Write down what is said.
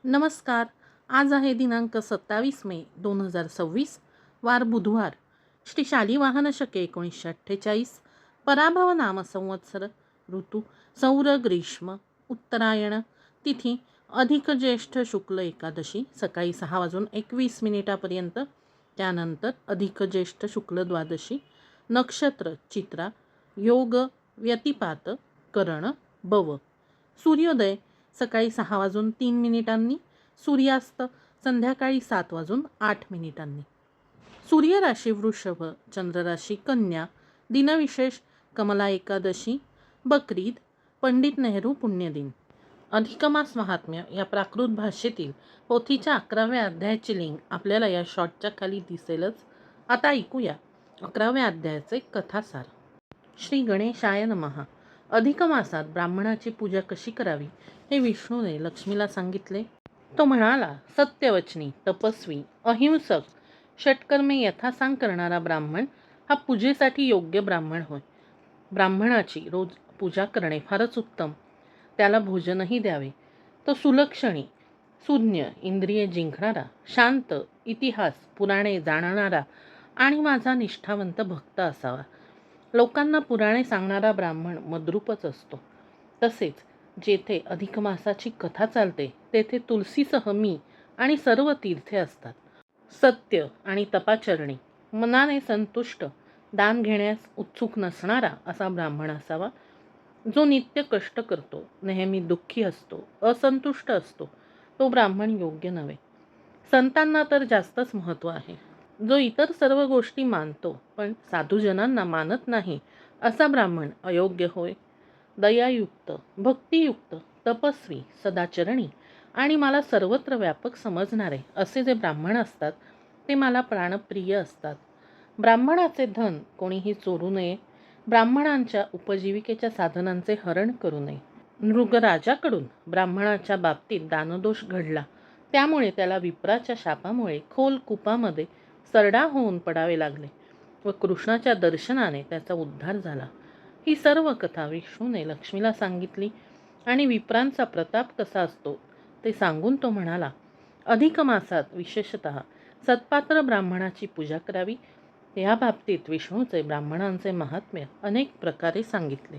नमस्कार. आज आहे दिनांक 27 मे 2026, वार बुधवार. श्री शालिवाहन शके 1948. पराभव नाम संवत्सर. ऋतू सौर ग्रीष्म. उत्तरायण. तिथी अधिक ज्येष्ठ शुक्ल एकादशी सकाळी 6:21 त्यानंतर अधिक ज्येष्ठ शुक्ल द्वादशी. नक्षत्र चित्रा. योग व्यतिपात करण बव. सूर्योदय सकाळी 6:03. सूर्यास्त संध्याकाळी 7:08. सूर्य राशी वृषभ, चंद्र राशी कन्या. दिनविशेष कमला एकादशी, बकरीद, पंडित नेहरू पुण्यदिन. अधिकमास महात्म्य या प्राकृत भाषेतील पोथीच्या 11व्या अध्यायाची लिंक आपल्याला या शॉर्टच्या खाली दिसेलच. आता ऐकूया 11व्या अध्यायाचे कथासार. श्री गणेशाय नमः. अधिक मासात ब्राह्मणाची पूजा कशी करावी हे विष्णूने लक्ष्मीला सांगितले. तो म्हणाला, सत्यवचनी, तपस्वी, अहिंसक, षटकर्मे यथासांग करणारा ब्राह्मण हा पूजेसाठी योग्य ब्राह्मण होय. ब्राह्मणाची रोज पूजा करणे फारच उत्तम. त्याला भोजनही द्यावे. तो सुलक्षणी, सुज्ञ, इंद्रिये जिंकणारा, शांत, इतिहास पुराणे जाणणारा आणि माझा निष्ठावंत भक्त असावा. लोकांना पुराणे सांगणारा ब्राह्मण मद्रूपच असतो. तसेच जेथे अधिक मासाची कथा चालते तेथे तुलसीसह मी आणि सर्व तीर्थे असतात. सत्य आणि तपाचरणी, मनाने संतुष्ट, दान घेण्यास उत्सुक नसणारा असा ब्राह्मण असावा. जो नित्य कष्ट करतो, नेहमी दुःखी असतो, असंतुष्ट असतो, तो ब्राह्मण योग्य नव्हे. संतांना तर जास्तच महत्त्व आहे. जो इतर सर्व गोष्टी मानतो पण साधूजनांना मानत नाही असा ब्राह्मण अयोग्य होय. दयायुक्त, भक्तियुक्त, तपस्वी, सदाचरणी आणि मला सर्वत्र व्यापक समजणारे असे जे ब्राह्मण असतात ते मला प्राणप्रिय असतात. ब्राह्मणाचे धन कोणीही चोरू नये. ब्राह्मणांच्या उपजीविकेच्या साधनांचे हरण करू नये. नृगराजाकडून ब्राह्मणाच्या बाबतीत दानदोष घडला. त्यामुळे त्याला विप्राच्या शापामुळे खोल कुपामध्ये सरडा होऊन पडावे लागले व कृष्णाच्या दर्शनाने त्याचा उद्धार झाला. ही सर्व कथा विष्णूने लक्ष्मीला सांगितली आणि विप्रांचा प्रताप कसा असतो ते सांगून तो म्हणाला, अधिक मासात विशेषतः सत्पात्र ब्राह्मणाची पूजा करावी. या बाबतीत विष्णूचे ब्राह्मणांचे महात्म्य अनेक प्रकारे सांगितले.